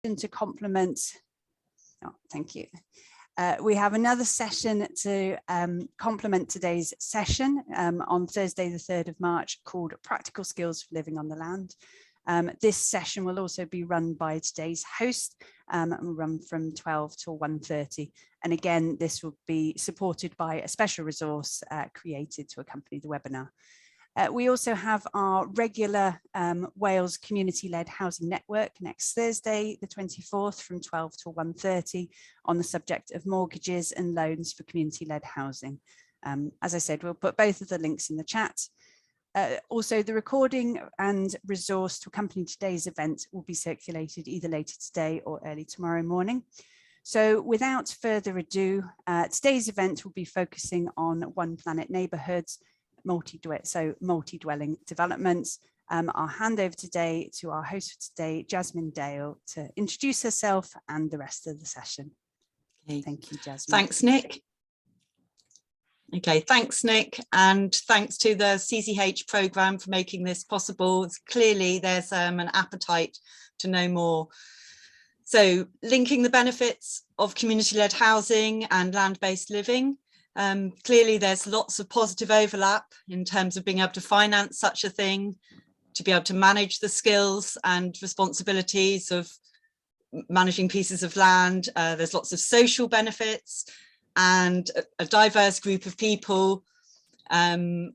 to complement. Oh, thank you. We have another session to complement today's session on Thursday, the 3rd of March, called Practical Skills for Living on the Land. This session will also be run by today's host and will run from 12 till 1:30. And again, this will be supported by a special resource created to accompany the webinar. We also have our regular Wales community-led housing network next Thursday, the 24th, from 12 till 1:30 on the subject of mortgages and loans for community-led housing. As I said, we'll put both of the links in the chat. Also, the recording and resource to accompany today's event will be circulated either later today or early tomorrow morning. So without further ado, today's event will be focusing on One Planet neighbourhoods, multi-dwelling developments. I'll hand over today to our host for today, Jasmine Dale, to introduce herself and the rest of the session. Okay. Thank you, Jasmine. Thanks, Nick. Okay, thanks, Nick, and thanks to the CCH programme for making this possible. Clearly, there's an appetite to know more. So, linking the benefits of community-led housing and land-based living. Clearly, there's lots of positive overlap in terms of being able to finance such a thing, to be able to manage the skills and responsibilities of managing pieces of land. There's lots of social benefits, and a diverse group of people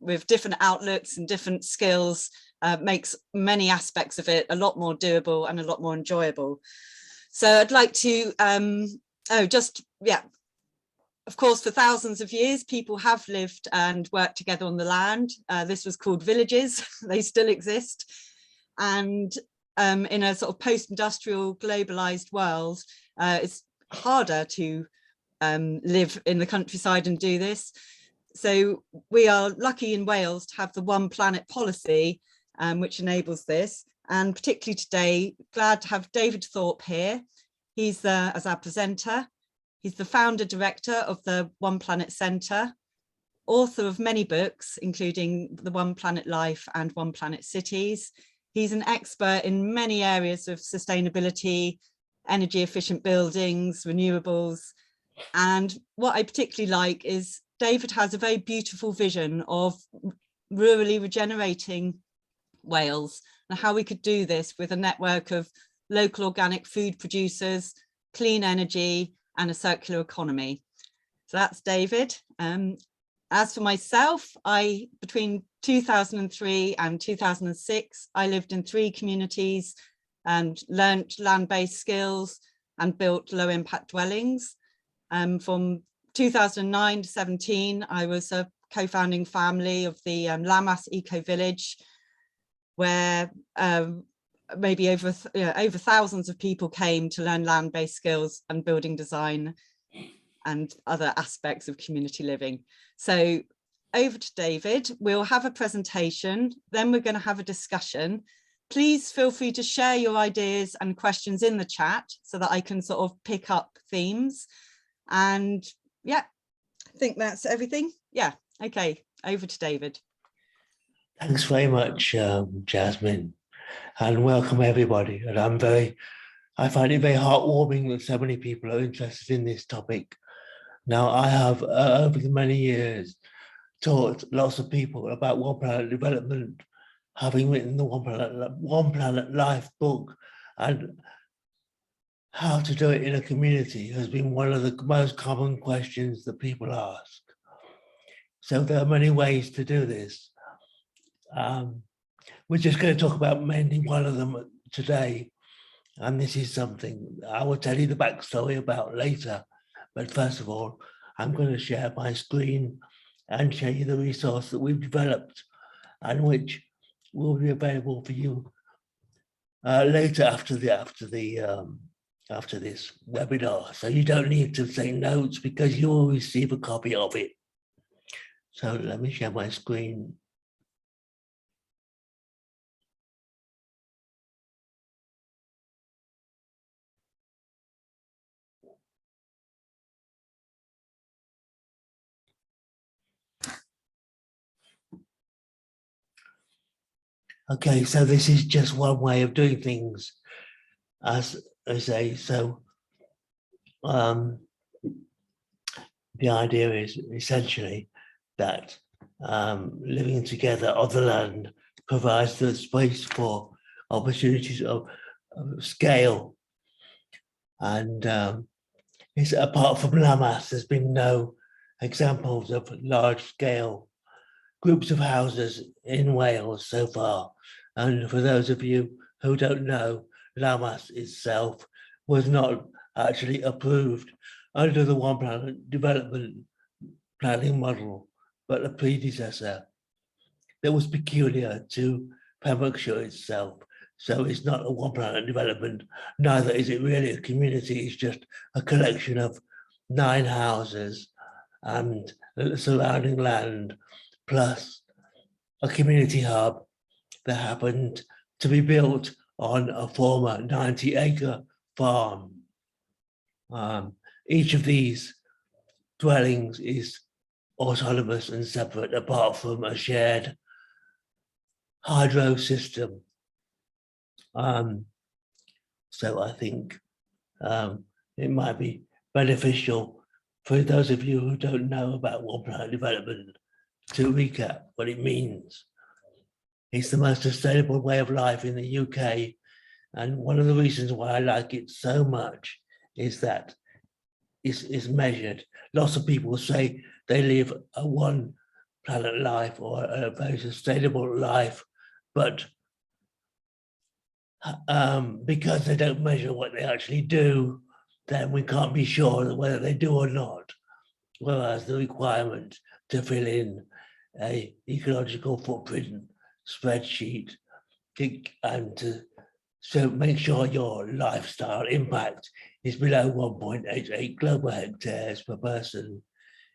with different outlooks and different skills makes many aspects of it a lot more doable and a lot more enjoyable. So I'd like to, of course, for thousands of years, people have lived and worked together on the land. This was called villages. They still exist. And in a sort of post-industrial globalized world, it's harder to live in the countryside and do this. So we are lucky in Wales to have the One Planet policy, which enables this. And particularly today, glad to have David Thorpe here. He's as our presenter. He's the founder director of the One Planet Centre, author of many books, including The One Planet Life and One Planet Cities. He's an expert in many areas of sustainability, energy efficient buildings, renewables. And what I particularly like is David has a very beautiful vision of rurally regenerating Wales and how we could do this with a network of local organic food producers, clean energy, and a circular economy. So that's David. As for myself, between 2003 and 2006, I lived in 3 communities and learnt land-based skills and built low-impact dwellings. From 2009 to 17, I was a co-founding family of the Lammas ecovillage, where maybe over thousands of people came to learn land-based skills and building design and other aspects of community living. So over to David. We'll have a presentation, then we're going to have a discussion. Please feel free to share your ideas and questions in the chat so that I can sort of pick up themes. And yeah, I think that's everything. Yeah, okay, over to David. Thanks very much, Jasmine, and welcome everybody. And I find it very heartwarming that so many people are interested in this topic. Now, I have over the many years taught lots of people about One Planet development, having written the One Planet Life book, and how to do it in a community has been one of the most common questions that people ask. So there are many ways to do this. We're just going to talk about mainly one of them today. And this is something I will tell you the backstory about later. But first of all, I'm going to share my screen and show you the resource that we've developed and which will be available for you later after this webinar. So you don't need to take notes because you will receive a copy of it. So let me share my screen. Okay, so this is just one way of doing things. As I say, so the idea is essentially that living together on the land provides the space for opportunities of scale. And it's, apart from Lammas, there's been no examples of large-scale groups of houses in Wales so far. And for those of you who don't know, Lammas itself was not actually approved under the One Planet development planning model, but a predecessor that was peculiar to permaculture itself. So it's not a One Planet development, neither is it really a community, it's just a collection of 9 houses and the surrounding land, plus a community hub that happened to be built on a former 90-acre farm. Each of these dwellings is autonomous and separate, apart from a shared hydro system. So I think it might be beneficial for those of you who don't know about One Planet development to recap what it means. It's the most sustainable way of life in the UK. And one of the reasons why I like it so much is that it's measured. Lots of people say they live a One Planet life or a very sustainable life, but because they don't measure what they actually do, then we can't be sure whether they do or not. Whereas the requirement to fill in a ecological footprint spreadsheet and to make sure your lifestyle impact is below 1.88 global hectares per person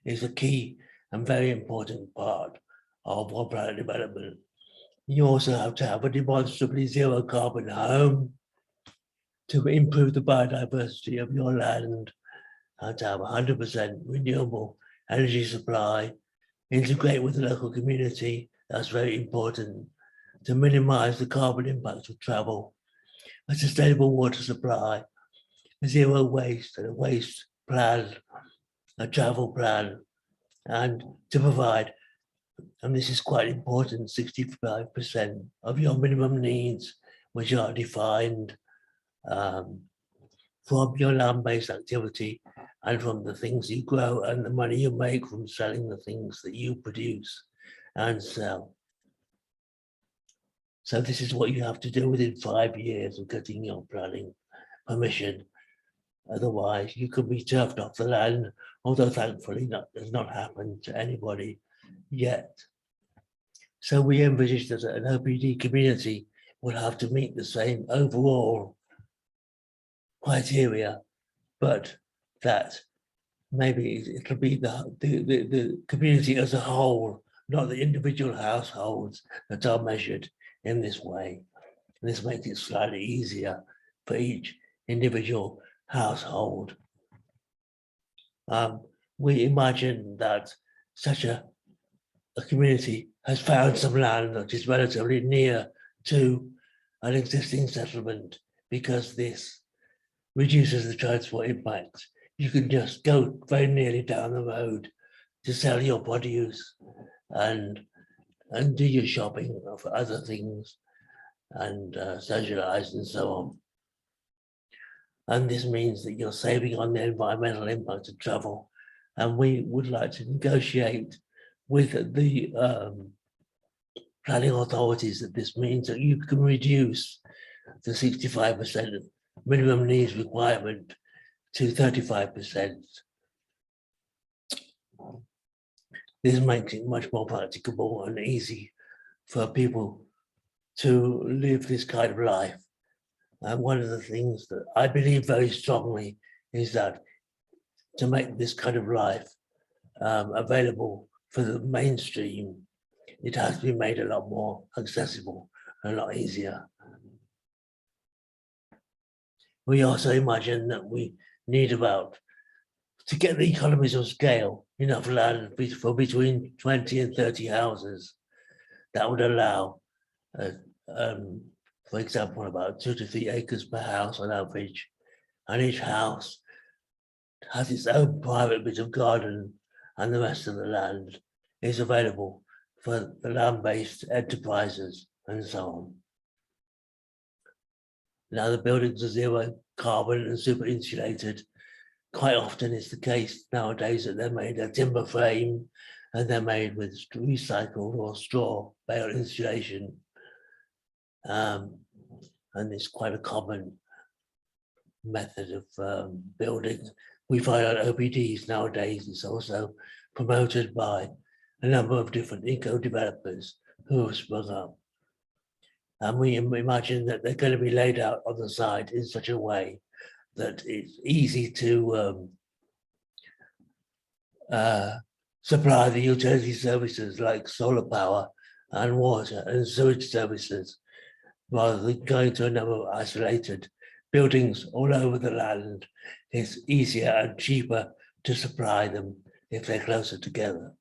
is a key and very important part of One Planet development. You also have to have a demonstrably zero carbon home to improve the biodiversity of your land, and to have 100% renewable energy supply, integrate with the local community, that's very important, to minimize the carbon impact of travel, a sustainable water supply, zero waste, and a waste plan, a travel plan, and to provide, and this is quite important, 65% of your minimum needs, which are defined from your land-based activity and from the things you grow and the money you make from selling the things that you produce and sell. So this is what you have to do within 5 years of getting your planning permission. Otherwise, you could be turfed off the land, although thankfully that has not happened to anybody yet. So we envisage that an OPD community will have to meet the same overall criteria, but that maybe it'll be the community as a whole, not the individual households that are measured in this way. And this makes it slightly easier for each individual household. We imagine that such a community has found some land that is relatively near to an existing settlement, because this reduces the transport impact. You can just go very nearly down the road to sell your produce and do your shopping for other things and socialize and so on. And this means that you're saving on the environmental impact of travel. And we would like to negotiate with the planning authorities that this means that you can reduce the 65% minimum needs requirement to 35%. This makes it much more practicable and easy for people to live this kind of life. And one of the things that I believe very strongly is that to make this kind of life available for the mainstream, it has to be made a lot more accessible and a lot easier. We also imagine that we need to get the economies of scale, enough land for between 20 and 30 houses. That would allow, for example, about 2 to 3 acres per house on average, and each house has its own private bit of garden, and the rest of the land is available for the land-based enterprises and so on. Now the buildings are zero carbon and super insulated. Quite often it's the case nowadays that they're made of timber frame and they're made with recycled or straw bale insulation. And it's quite a common method of building. We find out OPDs nowadays is also promoted by a number of different eco-developers who have sprung up. And we imagine that they're going to be laid out on the side in such a way that it's easy to supply the utility services like solar power and water and sewage services, rather than going to a number of isolated buildings all over the land. It's easier and cheaper to supply them if they're closer together.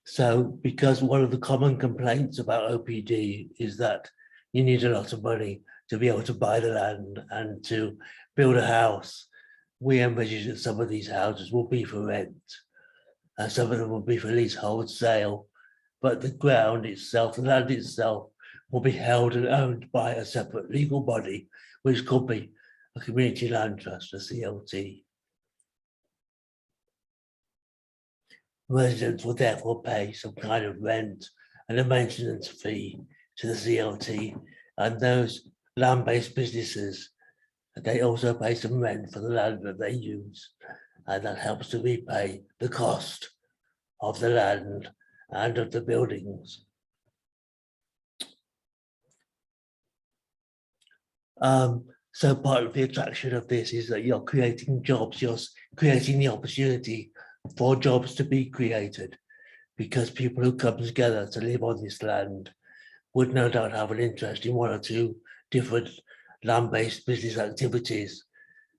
So, because one of the common complaints about OPD is that you need a lot of money to be able to buy the land and to build a house, we envisage that some of these houses will be for rent, and some of them will be for leasehold sale, but the ground itself, the land itself, will be held and owned by a separate legal body, which could be a community land trust, a CLT. Residents will therefore pay some kind of rent and a maintenance fee to the CLT, and those land-based businesses, they also pay some rent for the land that they use, and that helps to repay the cost of the land and of the buildings. So part of the attraction of this is that you're creating jobs, you're creating the opportunity for jobs to be created, because people who come together to live on this land would no doubt have an interest in one or two different land-based business activities,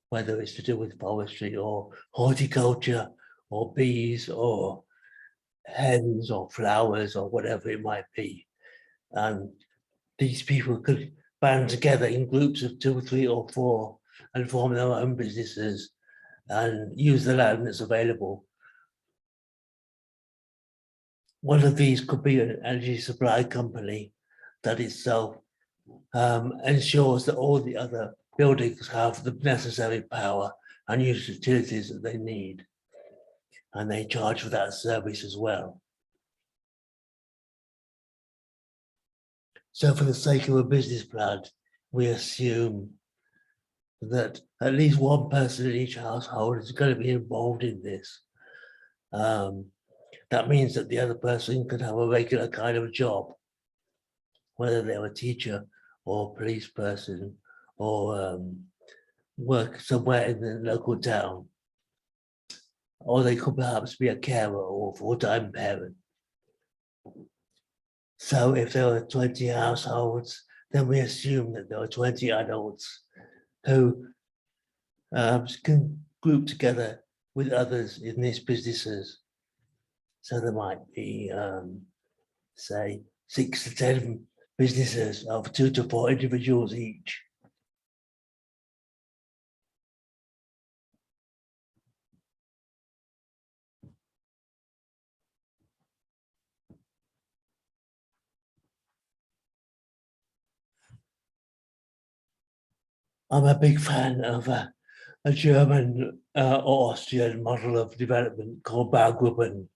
whether it's to do with forestry or horticulture or bees or hens or flowers or whatever it might be. And these people could band together in groups of 2, 3 or 4 and form their own businesses and use the land that's available. One of these could be an energy supply company that itself ensures that all the other buildings have the necessary power and utilities that they need, and they charge for that service as well. So for the sake of a business plan, we assume that at least one person in each household is going to be involved in this. That means that the other person can have a regular kind of job, whether they're a teacher or police person or work somewhere in the local town. Or they could perhaps be a carer or full-time parent. So if there are 20 households, then we assume that there are 20 adults who can group together with others in these businesses. So there might be, say, 6 to 10 businesses of 2 to 4 individuals each. I'm a big fan of a German or Austrian model of development called Baugruppen,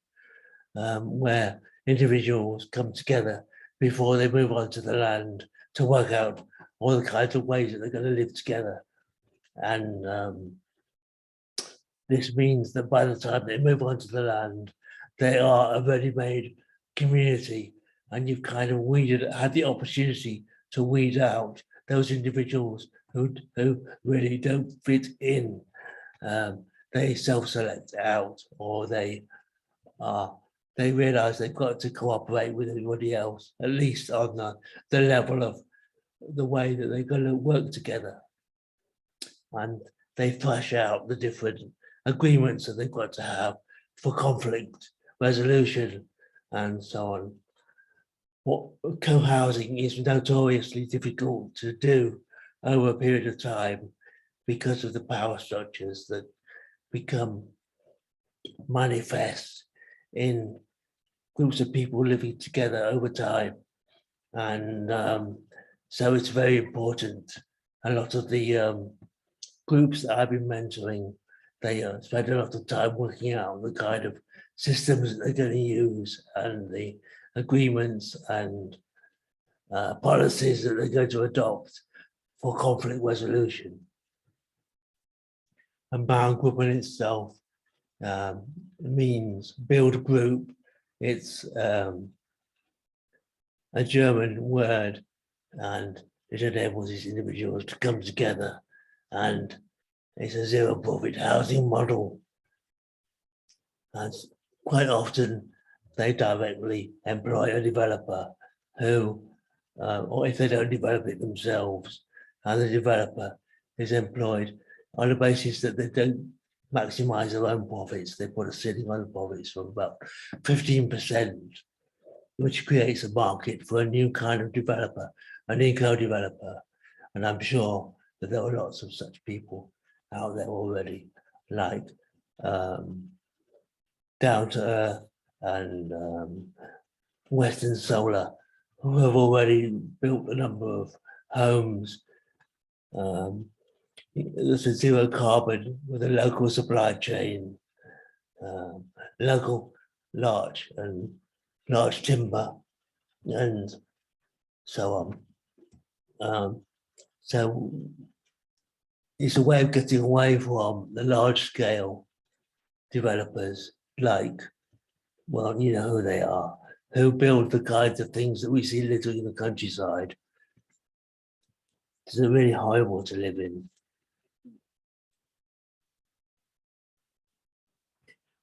where individuals come together before they move onto the land to work out all the kinds of ways that they're going to live together. And this means that by the time they move onto the land, they are a ready-made community, and you've kind of had the opportunity to weed out those individuals who really don't fit in. They self-select out, or they realize they've got to cooperate with everybody else, at least on the level of the way that they're going to work together. And they thrash out the different agreements that they've got to have for conflict resolution and so on. what co-housing is notoriously difficult to do over a period of time because of the power structures that become manifest in groups of people living together over time. And so it's very important. A lot of the groups that I've been mentoring, they spend a lot of time working out the kind of systems that they're going to use and the agreements and policies that they're going to adopt for conflict resolution. And bound group in itself means build group. It's a German word, and it enables these individuals to come together, and it's a zero profit housing model. And quite often they directly employ a developer who, or if they don't develop it themselves, and the developer is employed on the basis that they don't maximize their own profits. They put a ceiling on the profits of about 15%, which creates a market for a new kind of developer, an eco-developer. And I'm sure that there are lots of such people out there already, like Down to Earth and Western Solar, who have already built a number of homes. There's a zero carbon with a local supply chain, local large timber, and so on. So it's a way of getting away from the large scale developers like, well, you know who they are, who build the kinds of things that we see literally in the countryside. It's really horrible to live in.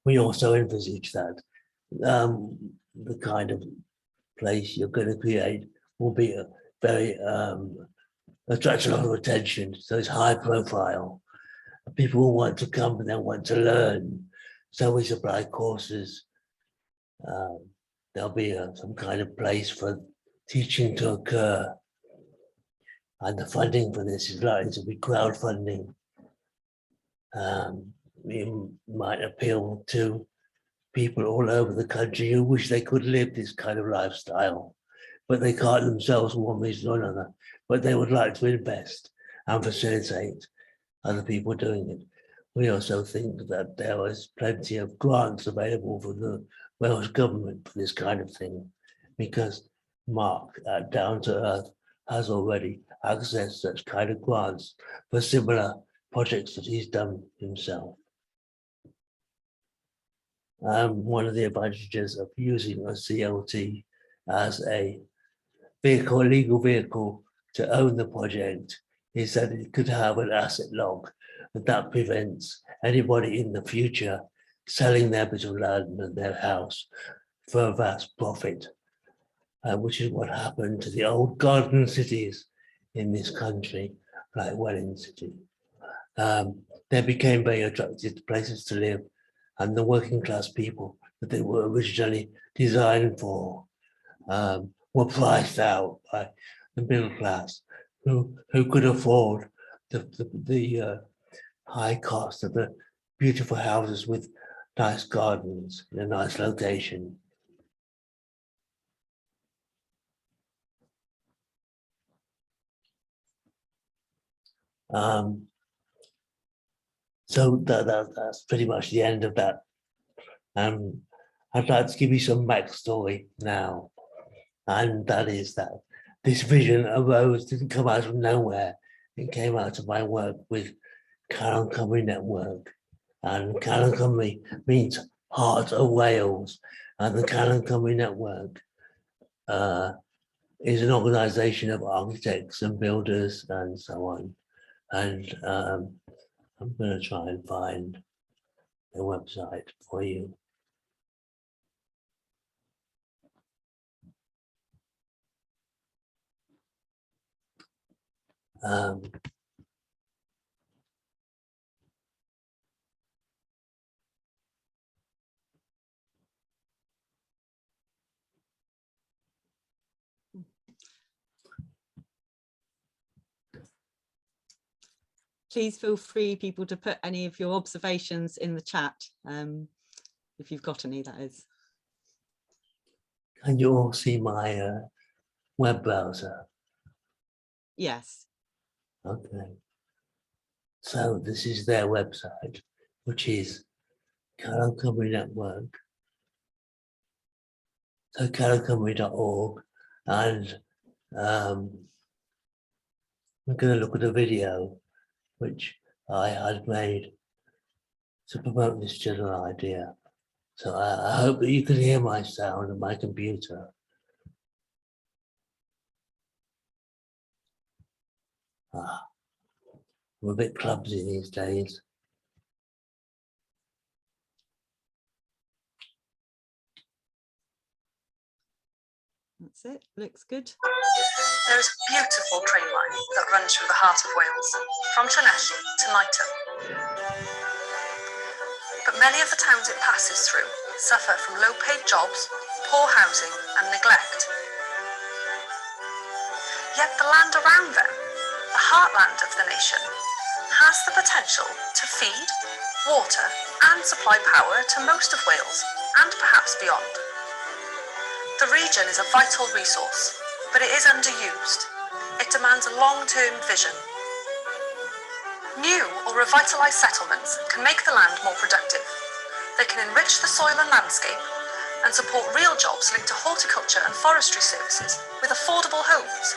We also envisage that the kind of place you're going to create will be a very attract a lot of attention. So it's high profile. People will want to come and they want to learn. So we supply courses. There'll be some kind of place for teaching to occur. And the funding for this is likely to be crowdfunding. It might appeal to people all over the country who wish they could live this kind of lifestyle, but they can't themselves for one reason or another, but they would like to invest and facilitate other people doing it. We also think that there is plenty of grants available for the Welsh government for this kind of thing, because Mark at Down to Earth has already accessed such kind of grants for similar projects that he's done himself. One of the advantages of using a CLT as a vehicle, a legal vehicle to own the project is that it could have an asset log, and that prevents anybody in the future selling their bit of land and their house for a vast profit, which is what happened to the old garden cities in this country, like Welling City. They became very attractive places to live, and the working class people that they were originally designed for were priced out by the middle class, who could afford the high cost of the beautiful houses with nice gardens in a nice location. So that's pretty much the end of that. I'd like to give you some backstory now, and that is that this vision arose, didn't come out of nowhere. It came out of my work with Calan Cymru Network, and Calan Cymru means Heart of Wales, and the Calan Cymru Network is an organisation of architects and builders and so on. And I'm going to try and find the website for you. please feel free, people, to put any of your observations in the chat, if you've got any, that is. Can you all see my web browser? Yes. Okay. So this is their website, which is Calocumry Network. So calocumry.org, and we're going to look at a video which I had made to promote this general idea. So I hope that you can hear my sound on my computer. I'm a bit clumsy these days. That's it, looks good. There is a beautiful train line that runs through the heart of Wales, from Llanelli to Knighton. But many of the towns it passes through suffer from low-paid jobs, poor housing and neglect. Yet the land around them, the heartland of the nation, has the potential to feed, water and supply power to most of Wales and perhaps beyond. The region is a vital resource, but it is underused. It demands a long-term vision. New or revitalised settlements can make the land more productive. They can enrich the soil and landscape and support real jobs linked to horticulture and forestry services with affordable homes.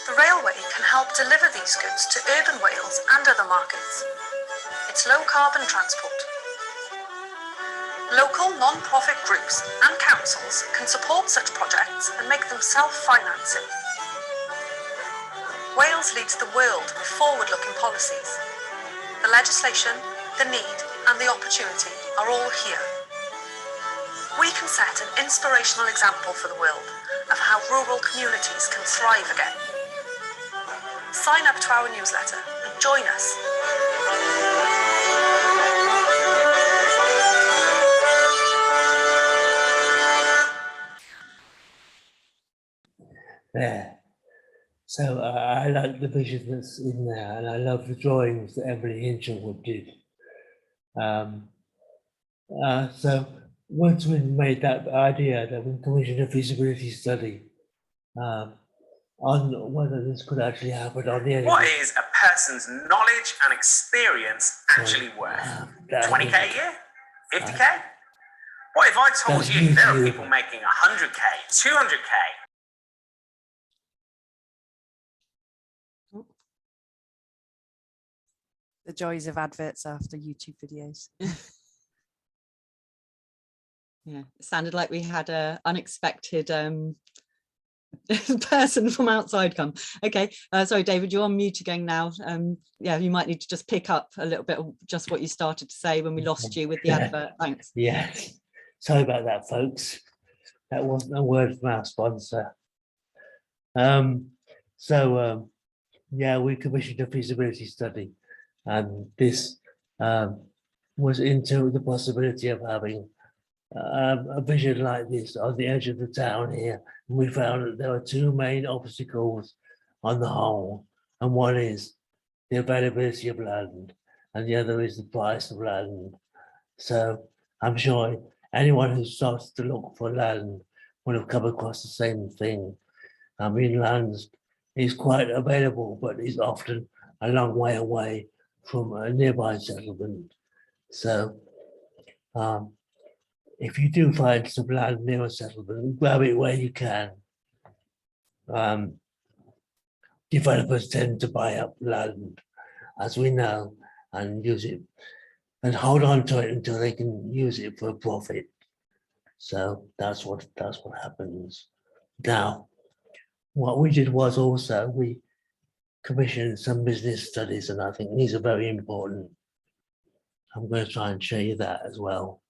The railway can help deliver these goods to urban Wales and other markets. It's low-carbon transport. Local non-profit groups and councils can support such projects and make them self-financing. Wales leads the world with forward-looking policies. The legislation, the need and the opportunity are all here. We can set an inspirational example for the world of how rural communities can thrive again. Sign up to our newsletter and join us. There. So I like the vision that's in there, and I love the drawings that Emily Hinchelwood did. So once we made that idea, that we commissioned a feasibility study on whether this could actually happen on the end. What is a person's knowledge and experience actually worth? 20k a year? 50k? What if I told you there are people making 100k, 200k? The joys of adverts after YouTube videos. Yeah, it sounded like we had a unexpected person from outside come. Okay, sorry, David, you're on mute again now. Yeah, you might need to just pick up a little bit of just what you started to say when we lost you with the advert. Thanks. Yes, sorry about that, folks. That wasn't a word from our sponsor. Yeah, we commissioned a feasibility study, and this was into the possibility of having a vision like this on the edge of the town here. And we found that there are two main obstacles on the whole, and one is the availability of land, and the other is the price of land. So I'm sure anyone who starts to look for land will have come across the same thing. I mean, land is quite available, but is often a long way away from a nearby settlement. So if you do find some land near a settlement, grab it where you can. Developers tend to buy up land, as we know, and use it and hold on to it until they can use it for a profit. So that's what happens. Now, what we did was also we commissioned some business studies, and I think these are very important. I'm going to try and show you that as well.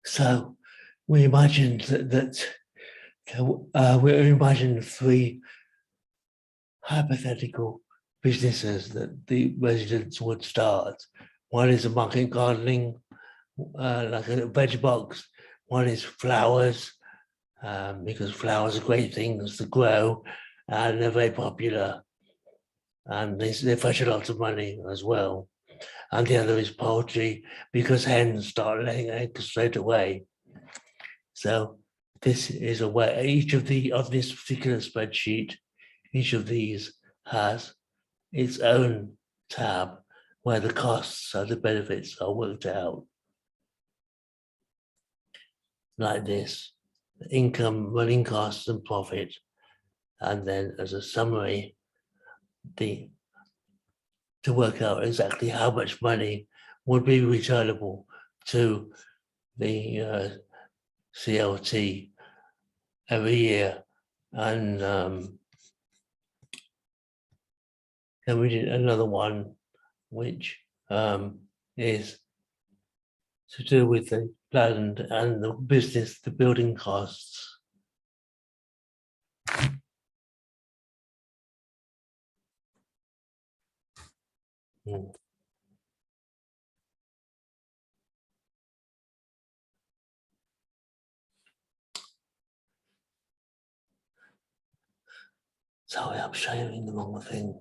So we imagined we imagined three hypothetical businesses that the residents would start. One is a market gardening, like a veg box. One is flowers, because flowers are great things to grow and they're very popular. And they fetch a lot of money as well. And the other is poultry, because hens start laying eggs straight away. So this is a way, each of this particular spreadsheet, each of these has its own tab where the costs and the benefits are worked out. Like this, income, running costs and profit. And then as a summary, to work out exactly how much money would be returnable to the CLT every year. And then we did another one, which is to do with the land and the business, the building costs. Sorry, I'm sharing the wrong thing.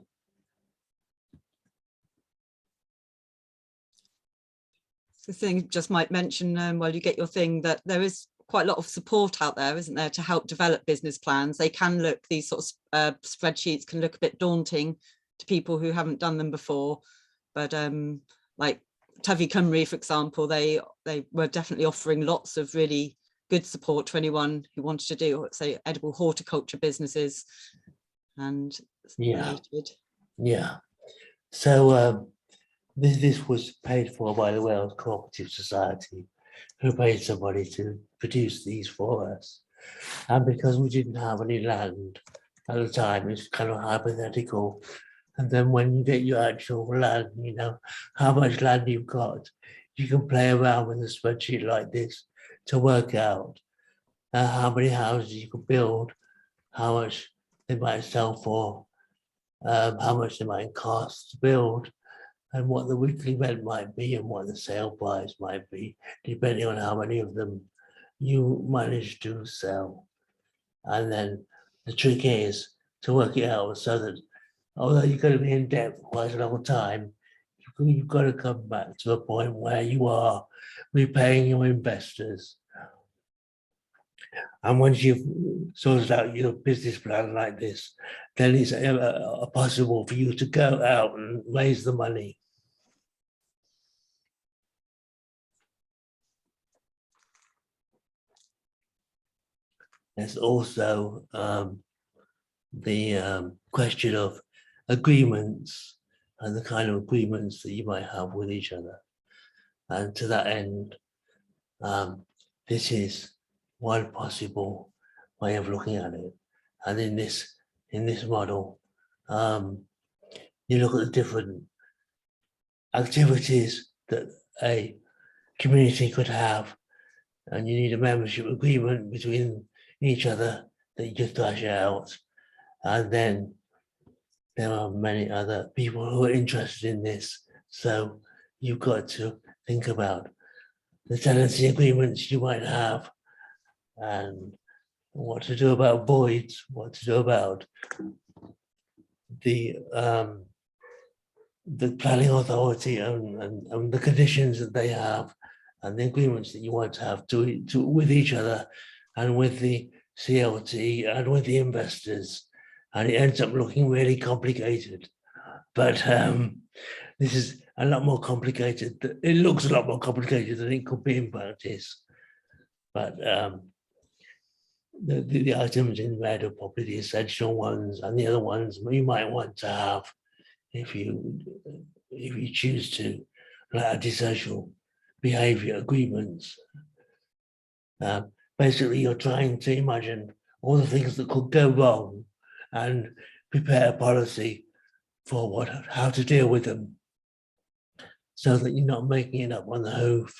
The thing just might mention while you get your thing that there is quite a lot of support out there, isn't there, to help develop business plans. They can look, these sort of spreadsheets can look a bit daunting to people who haven't done them before, but like Tyfu Cymru, for example, they were definitely offering lots of really good support to anyone who wanted to do, say, edible horticulture businesses and related. Yeah. So this was paid for by the Wales Cooperative Society, who paid somebody to produce these for us. And because we didn't have any land at the time, it's kind of hypothetical. And then when you get your actual land, you know, how much land you've got, you can play around with a spreadsheet like this to work out how many houses you could build, how much they might sell for, how much they might cost to build, and what the weekly rent might be and what the sale price might be, depending on how many of them you manage to sell. And then the trick is to work it out so that although you're going to be in debt for quite a long time, you've got to come back to a point where you are repaying your investors. And once you've sorted out your business plan like this, then it's possible for you to go out and raise the money. There's also the question of agreements and the kind of agreements that you might have with each other. And to that end, this is one possible way of looking at it. And in this model, you look at the different activities that a community could have, and you need a membership agreement between each other that you just thrash out. And then there are many other people who are interested in this. So you've got to think about the tenancy agreements you might have and what to do about voids, what to do about the planning authority and the conditions that they have and the agreements that you want to have to with each other and with the CLT and with the investors. And it ends up looking really complicated. But this is a lot more complicated. It looks a lot more complicated than it could be in practice. But the items in red are probably the essential ones, and the other ones you might want to have if you choose to, like antisocial behavior agreements. Basically, you're trying to imagine all the things that could go wrong and prepare a policy for how to deal with them, so that you're not making it up on the hoof.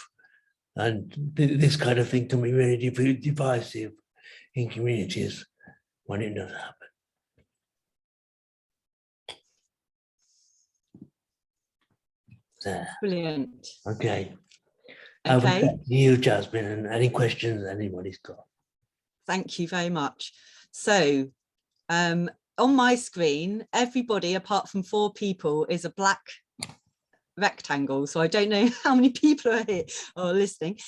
And this kind of thing can be really divisive in communities when it does happen. Brilliant. Okay. Okay. Back to you, Jasmine, and any questions anybody's got. Thank you very much. So on my screen, everybody apart from 4 people is a black rectangle, so I don't know how many people are here or listening.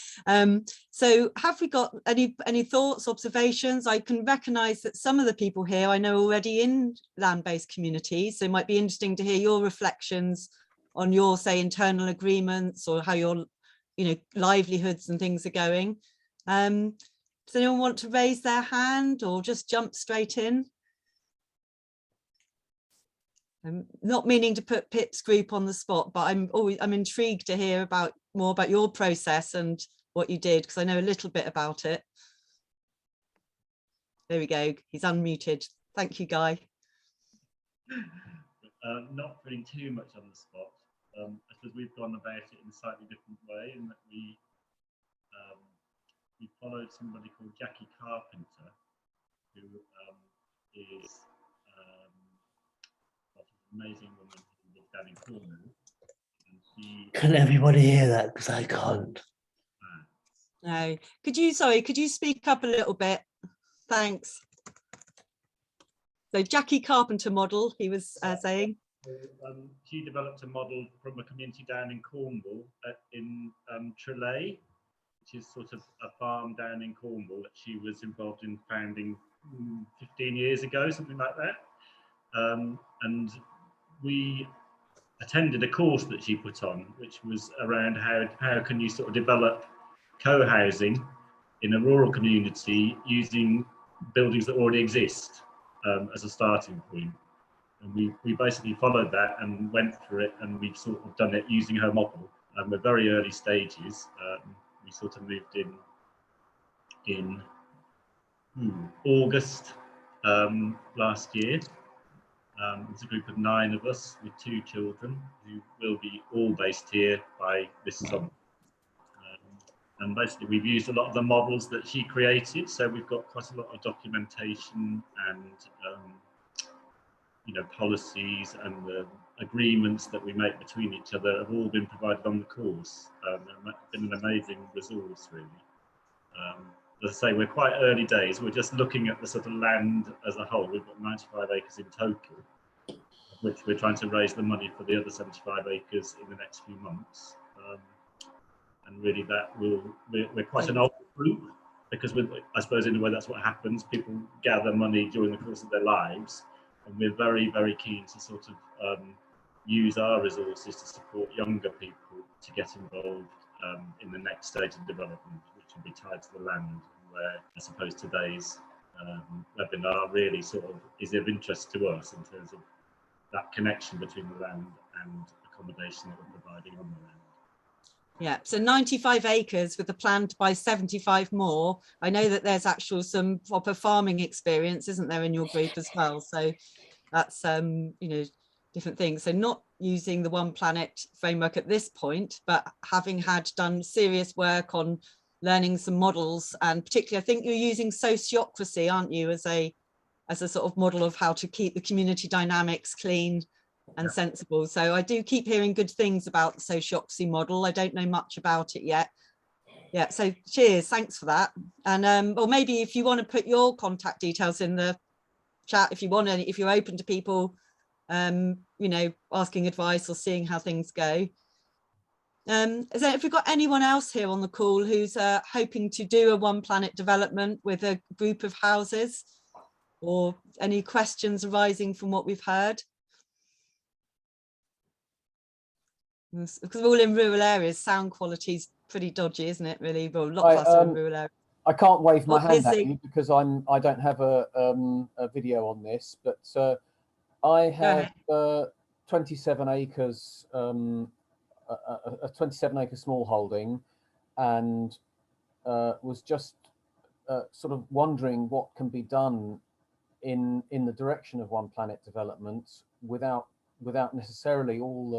So have we got any thoughts, observations? I can recognize that some of the people here I know already in land-based communities, so it might be interesting to hear your reflections on your, say, internal agreements, or how your, you know, livelihoods and things are going. Does anyone want to raise their hand or just jump straight in? I'm not meaning to put Pip's group on the spot, but I'm intrigued to hear more about your process and what you did, because I know a little bit about it. There we go. He's unmuted. Thank you, Guy. Not putting too much on the spot. I suppose we've gone about it in a slightly different way, in that we followed somebody called Jackie Carpenter, who is an amazing woman who lives down in Cornwall. And she... Can everybody hear that? Because I can't. No. Could you speak up a little bit? Thanks. So Jackie Carpenter model, he was saying. She developed a model from a community down in Cornwall, in Trelay, which is sort of a farm down in Cornwall that she was involved in founding 15 years ago, something like that. And we attended a course that she put on, which was around how can you sort of develop co-housing in a rural community using buildings that already exist as a starting point. And we basically followed that and went through it, and we've sort of done it using her model. We're very early stages. We sort of moved in August last year. It's a group of 9 of us with 2 children who will be all based here by this summer. And basically we've used a lot of the models that she created, so we've got quite a lot of documentation and you know, policies, and the agreements that we make between each other have all been provided on the course. And it's been an amazing resource, really. As I say, we're quite early days. We're just looking at the sort of land as a whole. We've got 95 acres in total, of which we're trying to raise the money for the other 75 acres in the next few months. And really we're quite an old group, because I suppose in a way that's what happens. People gather money during the course of their lives, and we're very, very keen to sort of use our resources to support younger people to get involved in the next stage of development, which will be tied to the land, where I suppose today's webinar really sort of is of interest to us in terms of that connection between the land and accommodation that we're providing on the land. Yeah, so 95 acres with a plan to buy 75 more. I know that there's actual some proper farming experience, isn't there, in your group as well? So that's you know, different things. So not using the One Planet framework at this point, but having done serious work on learning some models, and particularly I think you're using sociocracy, aren't you, as a sort of model of how to keep the community dynamics clean and sensible. So I do keep hearing good things about the sociocracy model. I don't know much about it yet. Yeah, so cheers, thanks for that. And or maybe if you want to put your contact details in the chat, if you want any, if you're open to people you know, asking advice or seeing how things go. If we've got anyone else here on the call who's hoping to do a One Planet development with a group of houses, or any questions arising from what we've heard? Because we're all in rural areas, sound quality is pretty dodgy, isn't it, really? Well, a lot of us are in rural areas. I can't wave my hand at you because I don't have a video on this, but I have 27 acres, a 27 acre small holding, and was just sort of wondering what can be done in the direction of One Planet development without necessarily all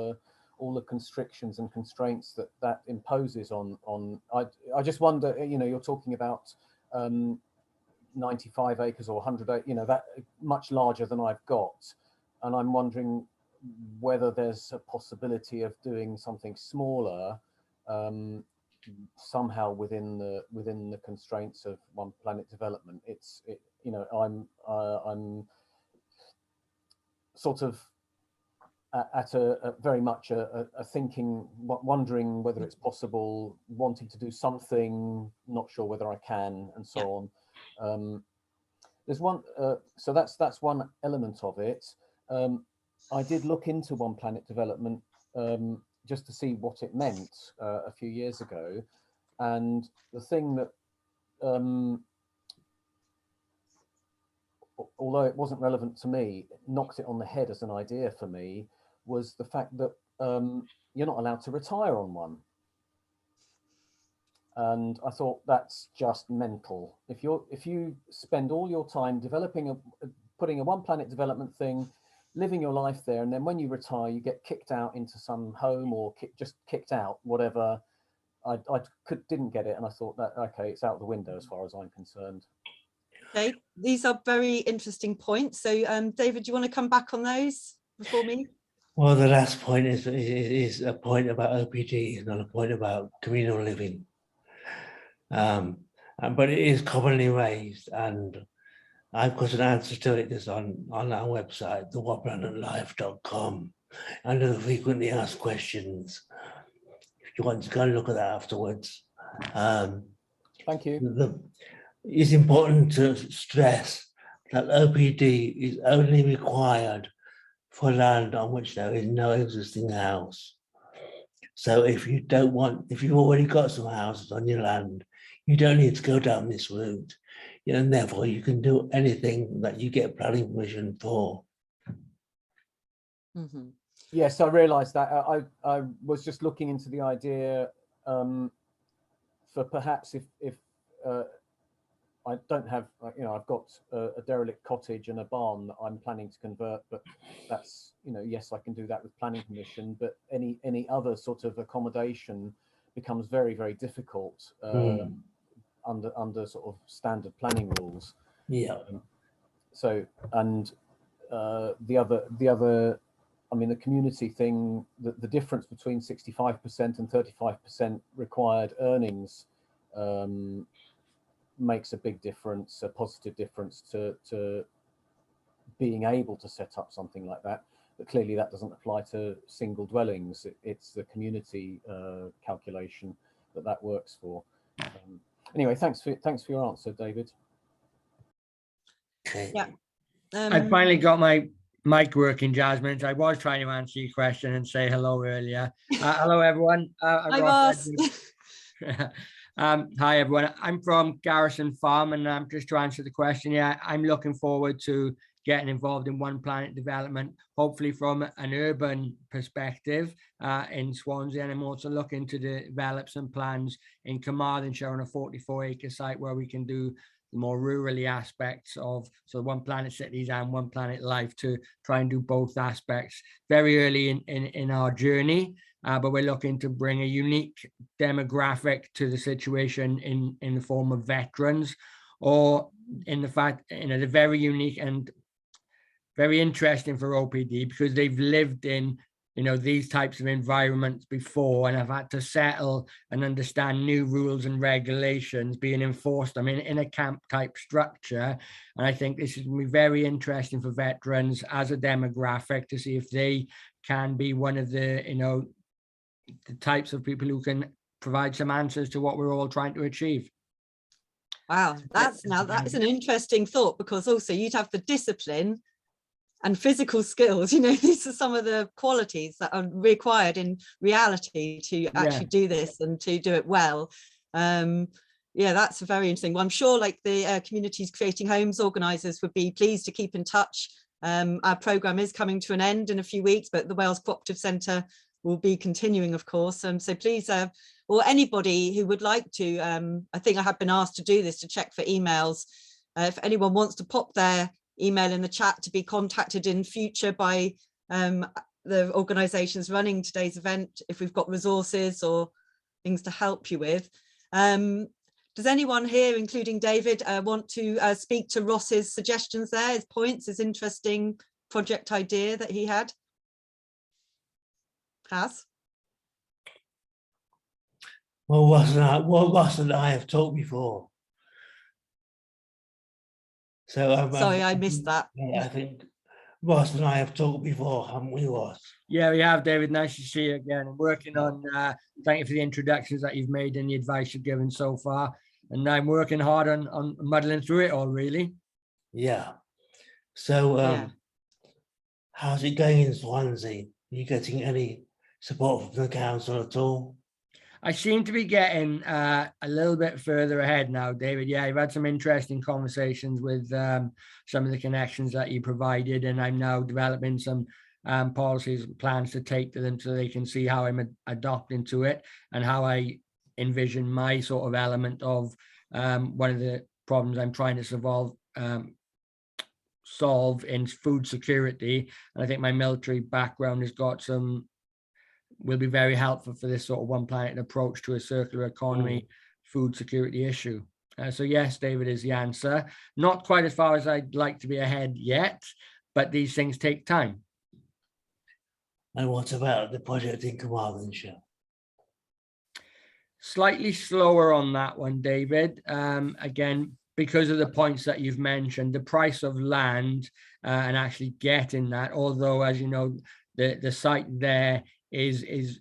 the constrictions and constraints that imposes on. I just wonder, you know, you're talking about 95 acres or 100 acres, you know, that much larger than I've got, and I'm wondering whether there's a possibility of doing something smaller somehow within the constraints of One Planet development. You know, I'm sort of at a very much a thinking, wondering whether it's possible, wanting to do something, not sure whether I can, and so on. There's one, so that's one element of it. I did look into One Planet development just to see what it meant a few years ago, and the thing that, although it wasn't relevant to me, knocked it on the head as an idea for me, was the fact that you're not allowed to retire on one. And I thought, that's just mental. If you spend all your time developing putting a One Planet development thing, living your life there, and then when you retire, you get kicked out into some home or just kicked out, whatever. I didn't get it, and I thought that, okay, it's out the window as far as I'm concerned. Okay, these are very interesting points. So, David, do you want to come back on those before me? Well, the last point is a point about OPD, not a point about communal living. But it is commonly raised, and I've got an answer to it. That's on our website, thewhatplanetlife.com, under the frequently asked questions. If you want to go and look at that afterwards. Thank you. It's important to stress that OPD is only required for land on which there is no existing house. So if you've already got some houses on your land, you don't need to go down this route. And therefore you can do anything that you get planning permission for. Mm-hmm. Yes, I realised that. I was just looking into the idea for perhaps if I don't have, you know, I've got a derelict cottage and a barn that I'm planning to convert, but that's, you know, yes, I can do that with planning permission, but any other sort of accommodation becomes very, very difficult under sort of standard planning rules. Yeah. So, and the other, I mean, the community thing, the difference between 65% and 35% required earnings makes a big difference, a positive difference to being able to set up something like that. But clearly that doesn't apply to single dwellings. It's the community calculation that works for. Anyway, thanks for your answer, David. Okay. Yeah. I finally got my mic working, Jasmine. I was trying to answer your question and say hello earlier. Hello, everyone. Hi, Ross. Hi, everyone. I'm from Garrison Farm, and just to answer the question, yeah, I'm looking forward to getting involved in One Planet development, hopefully from an urban perspective in Swansea. And I'm also looking to develop some plans in Carmarthenshire on a 44-acre site where we can do the more rurally aspects of One Planet Cities and One Planet Life, to try and do both aspects very early in our journey. But we're looking to bring a unique demographic to the situation in the form of veterans, or in the fact, they're very unique and very interesting for OPD because they've lived in, these types of environments before and have had to settle and understand new rules and regulations being enforced. I mean, in a camp type structure. And I think this is going to be very interesting for veterans as a demographic to see if they can be one of the, the types of people who can provide some answers to what we're all trying to achieve. Wow, that is an interesting thought, because also you'd have the discipline and physical skills. These are some of the qualities that are required in reality to actually do this and to do it well. Yeah, that's very interesting. Well, I'm sure like the Communities Creating Homes organisers would be pleased to keep in touch. Our programme is coming to an end in a few weeks, but the Wales Cooperative Centre will be continuing, of course. So please, or anybody who would like to, I think I have been asked to do this, to check for emails. If anyone wants to pop their email in the chat to be contacted in future by the organisations running today's event, if we've got resources or things to help you with. Does anyone here, including David, want to speak to Ross's suggestions there, his points, his interesting project idea that he had? Kaz? Well, Ross and I have talked before. So Sorry, I missed that. Yeah, I think Ross and I have talked before, haven't we, Ross? Yeah, we have, David. Nice to see you again. I'm working on, thank you for the introductions that you've made and the advice you've given so far. And I'm working hard on muddling through it all, really. Yeah. So how's it going in Swansea? Are you getting any support from the council at all? I seem to be getting a little bit further ahead now, David. Yeah, I've had some interesting conversations with some of the connections that you provided, and I'm now developing some policies and plans to take to them so they can see how I'm adopting to it and how I envision my sort of element of one of the problems I'm trying to solve in food security. And I think my military background has got will be very helpful for this sort of one planet approach to a circular economy food security issue. So yes, David is the answer. Not quite as far as I'd like to be ahead yet, but these things take time. And what about the project in Carmarthenshire? Slightly slower on that one, David. Again, because of the points that you've mentioned, the price of land and actually getting that, although, as you know, the site there is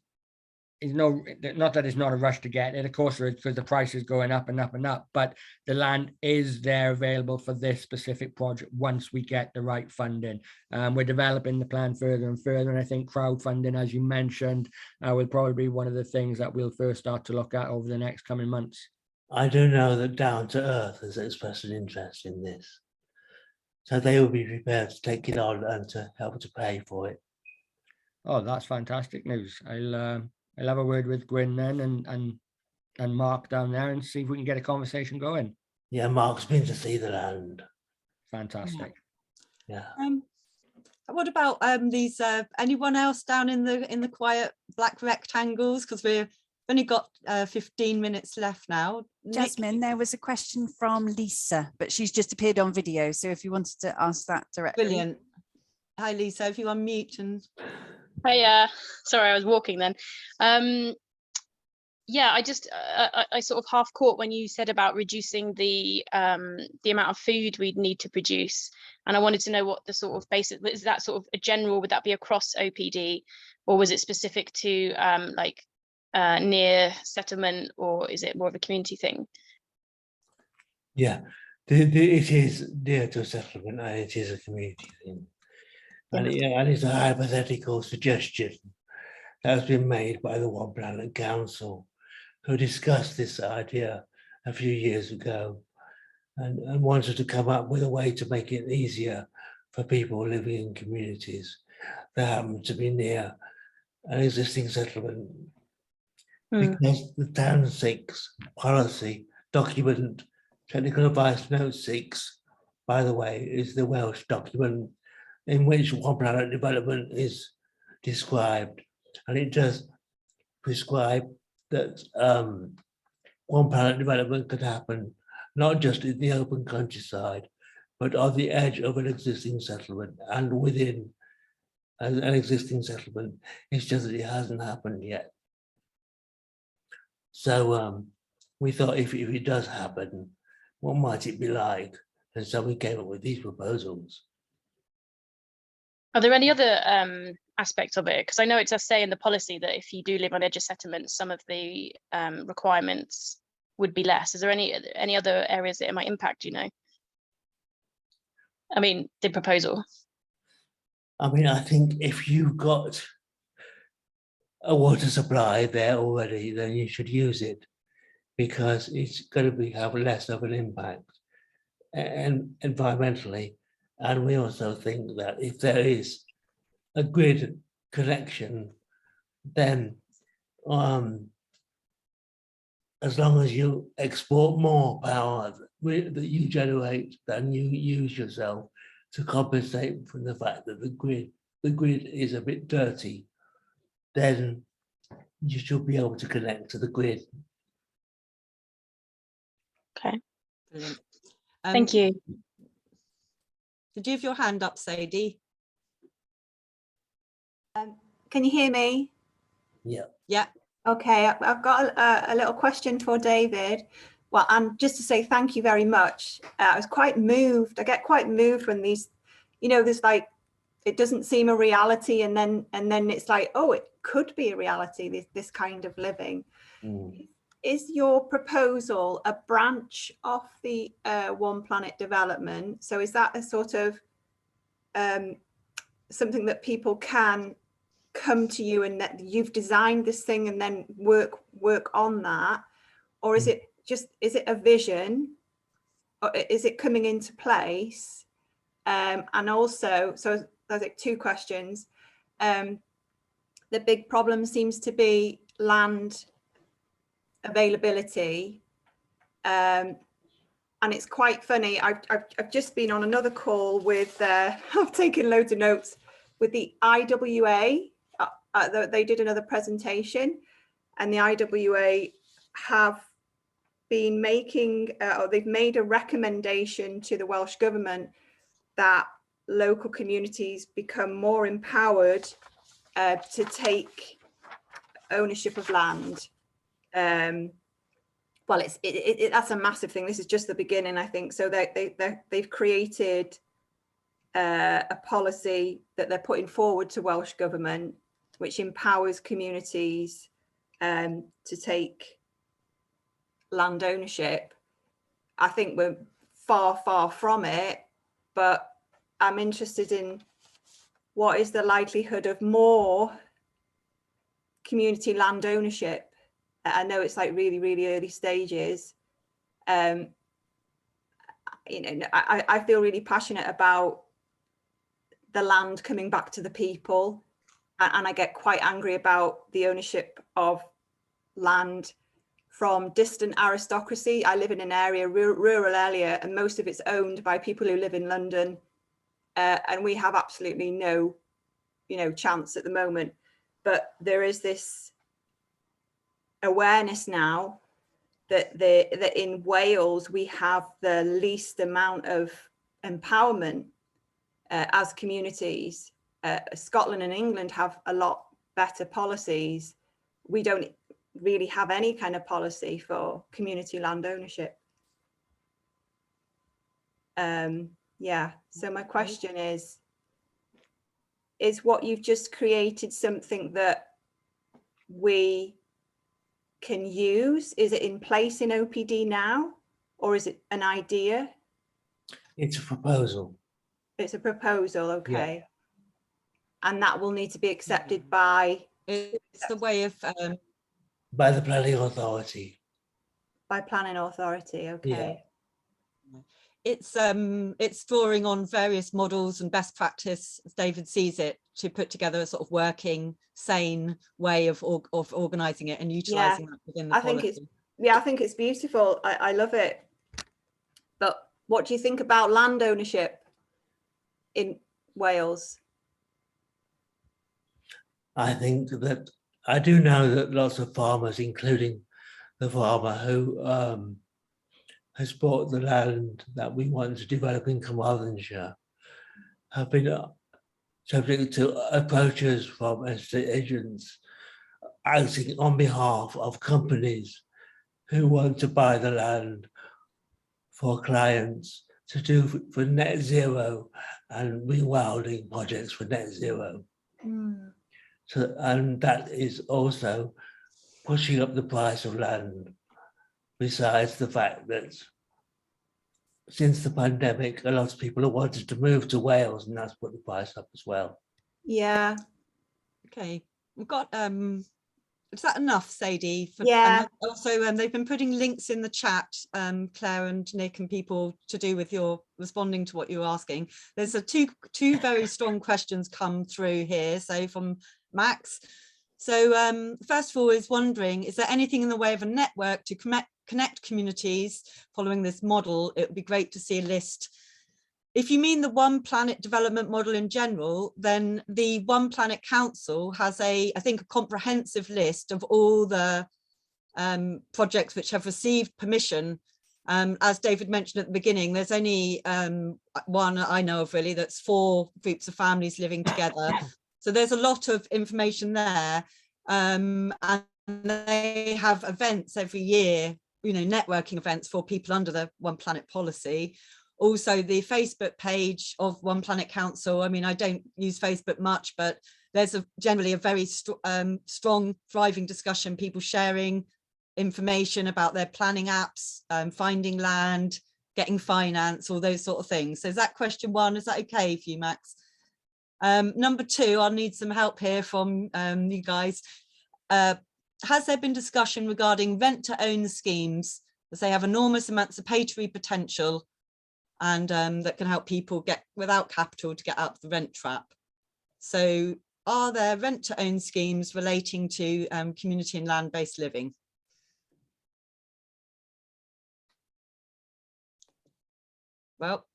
no, not that it's not a rush to get it, of course, because the price is going up and up and up, but the land is there available for this specific project once we get the right funding. We're developing the plan further and further, and I think crowdfunding, as you mentioned, will probably be one of the things that we'll first start to look at over the next coming months. I do know that Down to Earth has expressed an interest in this, so they will be prepared to take it on and to help to pay for it. Oh, that's fantastic news. I'll have a word with Gwyn then and Mark down there and see if we can get a conversation going. Yeah, Mark's been to see the land. Fantastic. Yeah. What about these? Anyone else down in the quiet black rectangles? Because we've only got 15 minutes left now. Jasmine, Nick? there was a question from Lisa, but she's just appeared on video. So if you wanted to ask that directly. Brilliant. Hi, Lisa. If you unmute and. Hi, sorry, I was walking then. Yeah, I sort of half caught when you said about reducing the amount of food we'd need to produce, and I wanted to know what the sort of basic, is that sort of a general, would that be across OPD, or was it specific to near settlement, or is it more of a community thing? Yeah, it is near to a settlement and it is a community thing. And it's a hypothetical suggestion that has been made by the One Planet Council, who discussed this idea a few years ago and wanted to come up with a way to make it easier for people living in communities that happen to be near an existing settlement. Because the Town 6 policy document, Technical Advice Note 6, by the way, is the Welsh document in which One Planet development is described, and it does prescribe that One Planet development could happen not just in the open countryside, but on the edge of an existing settlement and within an existing settlement. It's just that it hasn't happened yet. So we thought if it does happen, what might it be like? And so we came up with these proposals. Are there any other aspects of it? Because I know it does say in the policy that if you do live on edge of settlements, some of the requirements would be less. Is there any other areas that it might impact, you know? I mean, the proposal. I mean, I think if you've got a water supply there already, then you should use it because it's going to have less of an impact and environmentally. And we also think that if there is a grid connection, then as long as you export more power that you generate than you use yourself to compensate for the fact that the grid is a bit dirty, then you should be able to connect to the grid. Okay. Brilliant. Thank you. Did you have your hand up, Sadie? Can you hear me? Yeah. Okay, I've got a little question for David. Well, and just to say thank you very much. I was quite moved. I get quite moved when these, there's like, it doesn't seem a reality, and then it's like, oh, it could be a reality, this kind of living. Is your proposal a branch off the One Planet development? So is that a sort of something that people can come to you and that you've designed this thing and then work on that? Or is it a vision? Or is it coming into place? And also, so there's like two questions. The big problem seems to be land availability. And it's quite funny. I've just been on another call with, I've taken loads of notes with the IWA. They did another presentation, and the IWA have been making, or they've made a recommendation to the Welsh Government that local communities become more empowered to take ownership of land. Well, that's a massive thing. This is just the beginning, I think. So they've created a policy that they're putting forward to Welsh Government, which empowers communities to take land ownership. I think we're far, far from it, but I'm interested in what is the likelihood of more community land ownership. I know it's like really, really early stages. I feel really passionate about the land coming back to the people, and I get quite angry about the ownership of land from distant aristocracy. I live in an area, rural area, and most of it's owned by people who live in London, and we have absolutely no, chance at the moment. But there is this awareness now that in Wales we have the least amount of empowerment as communities. Scotland and England have a lot better policies. We don't really have any kind of policy for community land ownership. Yeah, so my question is what you've just created something that we can use? Is it in place in OPD now, or is it an idea? It's a proposal. It's a proposal, okay. Yeah. And that will need to be accepted by? It's the way of... by the planning authority. By planning authority, okay. Yeah. It's drawing on various models and best practice, as David sees it, to put together a sort of working, sane way of organising it and utilising that within the policy. I think it's beautiful. I love it. But what do you think about land ownership in Wales? I think that I do know that lots of farmers, including the farmer who has bought the land that we want to develop in Carmarthenshire, have been subject to approaches from estate agents acting on behalf of companies who want to buy the land for clients to do for net zero and rewilding projects for net zero. So, and that is also pushing up the price of land, besides the fact that since the pandemic, a lot of people have wanted to move to Wales, and that's put the price up as well. Yeah. Okay, we've got, is that enough, Sadie? Yeah. And also, they've been putting links in the chat, Claire and Nick and people, to do with your responding to what you're asking. There's two very strong questions come through here. So from Max. So first of all, is wondering, is there anything in the way of a network to connect communities following this model? It would be great to see a list. If you mean the One Planet development model in general, then the One Planet Council has I think a comprehensive list of all the projects which have received permission. As David mentioned at the beginning, there's only one I know of really, that's 4 groups of families living together. So there's a lot of information there. and they have events every year, you know, networking events for people under the One Planet policy. Also the Facebook page of One Planet Council. I mean, I don't use Facebook much, but there's generally a very strong, thriving discussion, people sharing information about their planning apps, finding land, getting finance, all those sort of things. So is that question one? Is that okay for you, Max? Number two, I'll need some help here from you guys. Has there been discussion regarding rent to own schemes, as they have enormous emancipatory potential and that can help people get without capital to get out of the rent trap? So are there rent to own schemes relating to community and land-based living? Well,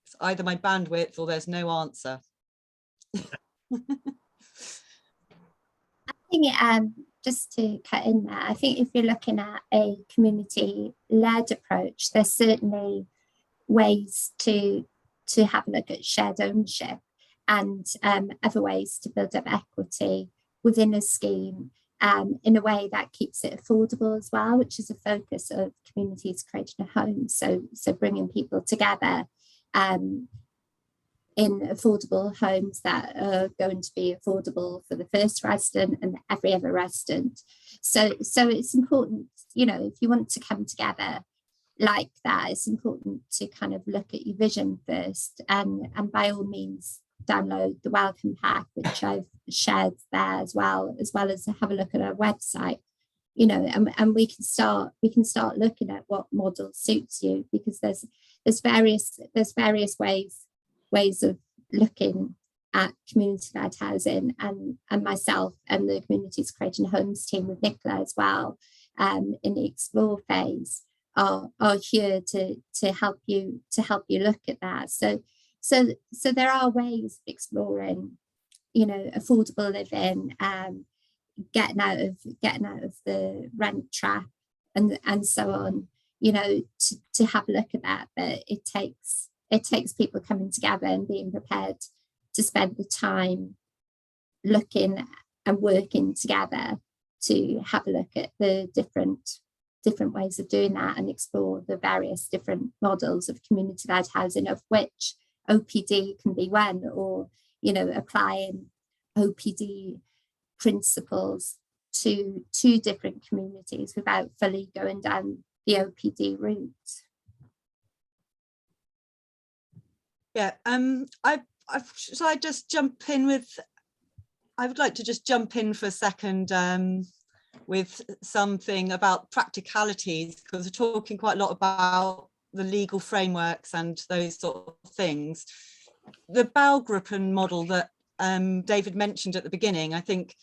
it's either my bandwidth or there's no answer. I think just to cut in there, I think if you're looking at a community-led approach, there's certainly ways to have a look at shared ownership and other ways to build up equity within a scheme in a way that keeps it affordable as well, which is a focus of communities creating a home. So bringing people together in affordable homes that are going to be affordable for the first resident and every other resident. So it's important, you know, if you want to come together like that, it's important to kind of look at your vision first, and by all means download the welcome pack, which I've shared there as well as have a look at our website, you know, and we can start looking at what model suits you, because there's various ways of looking at community-led housing, and myself and the Communities Creating Homes team with Nicola as well in the explore phase are here to help you look at that. So there are ways of exploring, you know, affordable living, getting out of the rent trap and so on, you know, to have a look at that. But it takes people coming together and being prepared to spend the time looking and working together to have a look at the different ways of doing that and explore the various different models of community-led housing, of which OPD can be one, or, you know, applying OPD principles to different communities without fully going down the OPD route. Yeah, shall I just jump in with, I would like to just jump in for a second with something about practicalities, because we're talking quite a lot about the legal frameworks and those sort of things. The Baugruppen model that David mentioned at the beginning, I think,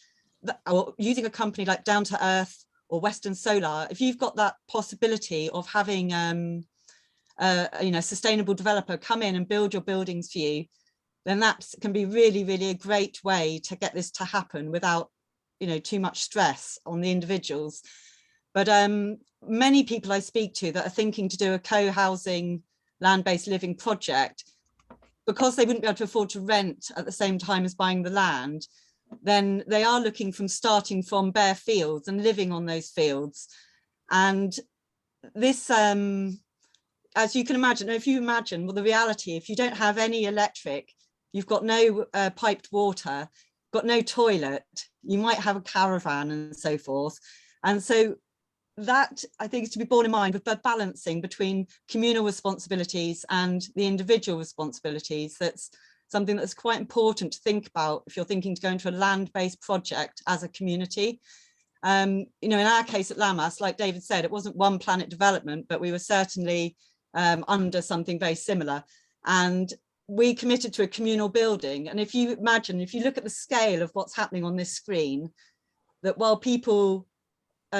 or using a company like Down to Earth or Western Solar, if you've got that possibility of having you know, sustainable developer come in and build your buildings for you, then that can be really, really a great way to get this to happen without, you know, too much stress on the individuals. But many people I speak to that are thinking to do a co-housing land-based living project, because they wouldn't be able to afford to rent at the same time as buying the land, then they are looking from starting from bare fields and living on those fields. And this, as you can imagine, if you imagine, well, the reality, if you don't have any electric, you've got no piped water, got no toilet, you might have a caravan and so forth. And so that, I think, is to be borne in mind with the balancing between communal responsibilities and the individual responsibilities. That's something that's quite important to think about if you're thinking to go into a land-based project as a community. You know, in our case at Lammas, like David said, it wasn't One Planet development, but we were certainly under something very similar. And we committed to a communal building. And if you imagine, if you look at the scale of what's happening on this screen, that while people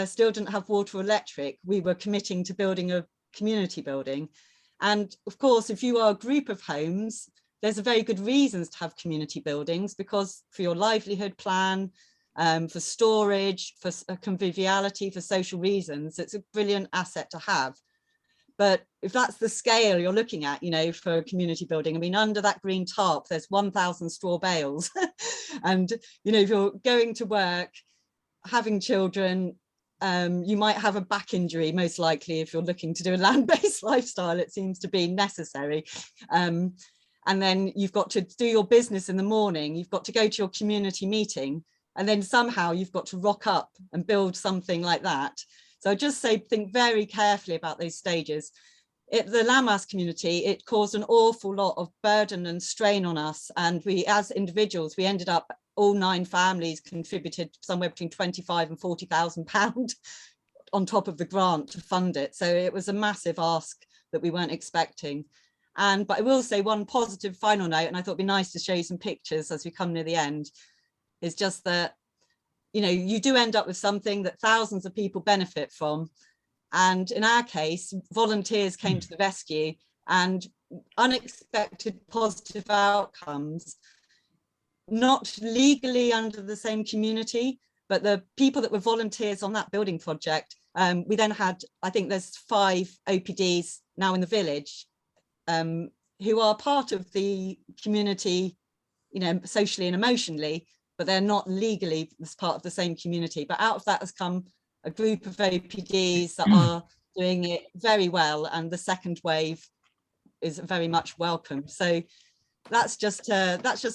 still didn't have water or electric, we were committing to building a community building. And of course, if you are a group of homes, there's a very good reasons to have community buildings, because for your livelihood plan, for storage, for conviviality, for social reasons, it's a brilliant asset to have. But if that's the scale you're looking at, you know, for community building, I mean, under that green tarp, there's 1,000 straw bales. And, you know, if you're going to work, having children, you might have a back injury, most likely, if you're looking to do a land-based lifestyle. It seems to be necessary. And then you've got to do your business in the morning, you've got to go to your community meeting, and then somehow you've got to rock up and build something like that. So I just say, think very carefully about those stages. The Lammas community, it caused an awful lot of burden and strain on us. And we, as individuals, we ended up, all 9 families contributed somewhere between 25 and 40,000 pounds on top of the grant to fund it. So it was a massive ask that we weren't expecting. But I will say one positive final note, and I thought it'd be nice to show you some pictures as we come near the end, is just that, you know, you do end up with something that thousands of people benefit from. And in our case, volunteers came to the rescue, and unexpected positive outcomes, not legally under the same community, but the people that were volunteers on that building project, we then had, I think there's 5 OPDs now in the village, who are part of the community, you know, socially and emotionally, but they're not legally as part of the same community. But out of that has come a group of OPDs that are doing it very well, and the second wave is very much welcome. So that's just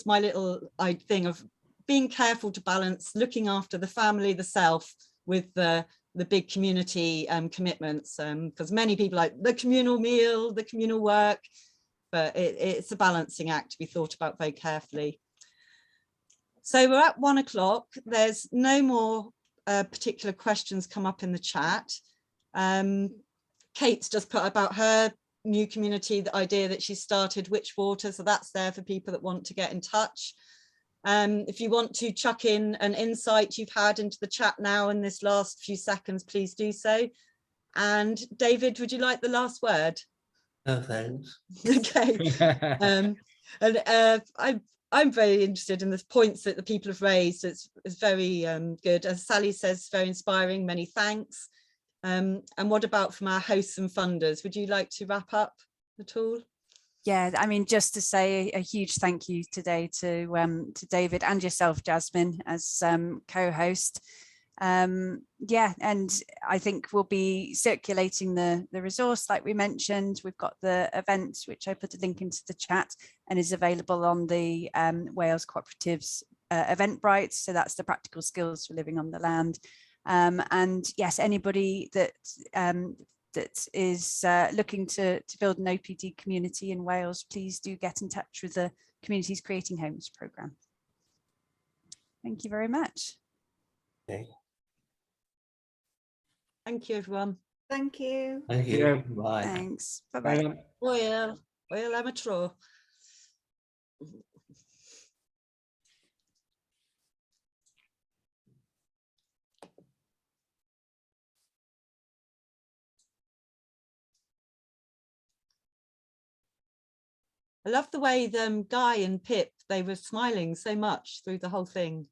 my little thing of being careful to balance looking after the family, the self, with the big community commitments, because many people like the communal meal, the communal work, but it's a balancing act to be thought about very carefully. So we're at 1 o'clock. There's no more particular questions come up in the chat. Kate's just put about her new community, the idea that she started, Witchwater, so that's there for people that want to get in touch. If you want to chuck in an insight you've had into the chat now in this last few seconds, please do so. And David, would you like the last word? No, thanks. Okay. I'm very interested in the points that the people have raised. It's very good. As Sally says, very inspiring. Many thanks. And what about from our hosts and funders? Would you like to wrap up at all? Yeah, I mean, just to say a huge thank you today to David and yourself, Jasmine, as co-host. Yeah, and I think we'll be circulating the resource like we mentioned. We've got the event, which I put a link into the chat and is available on the Wales Cooperatives Eventbrite. So that's the practical skills for living on the land. And yes, anybody that that is looking to build an OPD community in Wales, please do get in touch with the Communities Creating Homes programme. Thank you very much. Okay. Thank you, everyone. Thank you. Thank you. Bye. Thanks. Bye-bye. Well, I'm a tro. I love the way Guy and Pip, they were smiling so much through the whole thing.